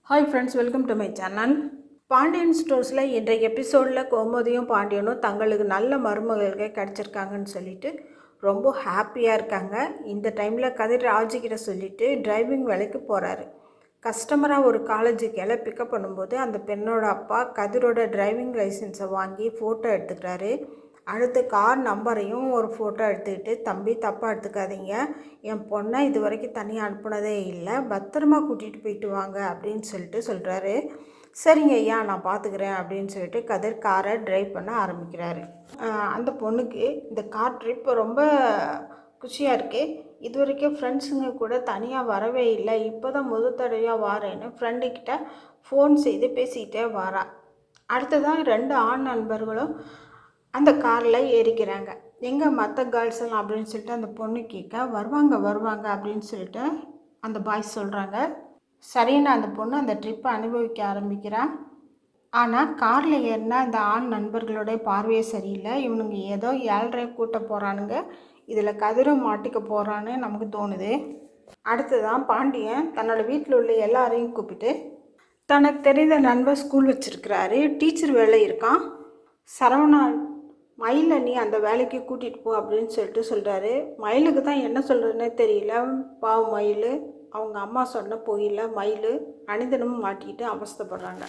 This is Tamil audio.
Hi friends, welcome to my channel. Pandian ஸ்டோர்ஸில் இன்றைய எபிசோடில் கோமதியும் பாண்டியனும் தங்களுக்கு நல்ல மருமகள்கள் கிடச்சிருக்காங்கன்னு சொல்லிட்டு ரொம்ப ஹாப்பியாக இருக்காங்க. இந்த டைமில் கதிர் ராஜிக்கிட்ட சொல்லிவிட்டு டிரைவிங் வேலைக்கு போகிறாரு. கஸ்டமராக ஒரு காலேஜுக்கு பிக்கப் பண்ணும்போது அந்த பெண்ணோட அப்பா கதிரோட டிரைவிங் லைசன்ஸை வாங்கி ஃபோட்டோ எடுத்துக்கிறாரு. அடுத்து கார் நம்பரையும் ஒரு ஃபோட்டோ எடுத்துக்கிட்டு, தம்பி தப்பாக எடுத்துக்காதீங்க, என் பொண்ணை இது வரைக்கும் தனியாக அனுப்புனதே இல்லை, பத்திரமா கூட்டிகிட்டு போயிட்டு வாங்க அப்படின்னு சொல்கிறாரு. சரிங்க ஐயா, நான் பார்த்துக்கிறேன் அப்படின்னு சொல்லிட்டு கதிர் காரை ட்ரைவ் பண்ண ஆரம்பிக்கிறாரு. அந்த பொண்ணுக்கு இந்த கார் ட்ரிப் ரொம்ப குஷியாக இருக்குது. இது வரைக்கும் ஃப்ரெண்ட்ஸுங்க கூட தனியாக வரவே இல்லை, இப்போ தான் முதல் தடவையாக வாரேன்னு ஃப்ரெண்டுக்கிட்ட ஃபோன் செய்து பேசிக்கிட்டே வாரா. அடுத்ததான் 2 ஆண் நண்பர்களும் அந்த காரில் ஏறிக்கிறாங்க. எங்கே மற்ற கேர்ள்ஸ் எல்லாம் அப்படின்னு சொல்லிட்டு அந்த பொண்ணு கேட்க, வருவாங்க அப்படின்னு சொல்லிட்டு அந்த பாய்ஸ் சொல்கிறாங்க. சரின்னு அந்த பொண்ணு அந்த ட்ரிப்பை அனுபவிக்க ஆரம்பிக்கிறான். ஆனால் காரில் ஏறினா அந்த ஆண் நண்பர்களுடைய பார்வையே சரியில்லை. இவனுங்க ஏதோ 7:30 கூட்ட போகிறானுங்க, இதில் கதிரும் மாட்டிக்க போகிறான்னு நமக்கு தோணுது. அடுத்ததான் பாண்டியன் தன்னோட வீட்டில் உள்ள எல்லாரையும் கூப்பிட்டு தனக்கு தெரிந்த நண்பர் ஸ்கூல் வச்சுருக்கிறாரு, டீச்சர் வேலை இருக்கான், சரவணா மயிலை நீ அந்த வேலைக்கு கூட்டிகிட்டு போ அப்படின்னு சொல்லிட்டு சொல்கிறாரு. மயிலுக்கு தான் என்ன சொல்கிறதுனே தெரியல. பாவம் மயில், அவங்க அம்மா சொன்ன போயில மயில் அனிதனமும் மாட்டிக்கிட்டு அவஸ்தைப்படுறாங்க.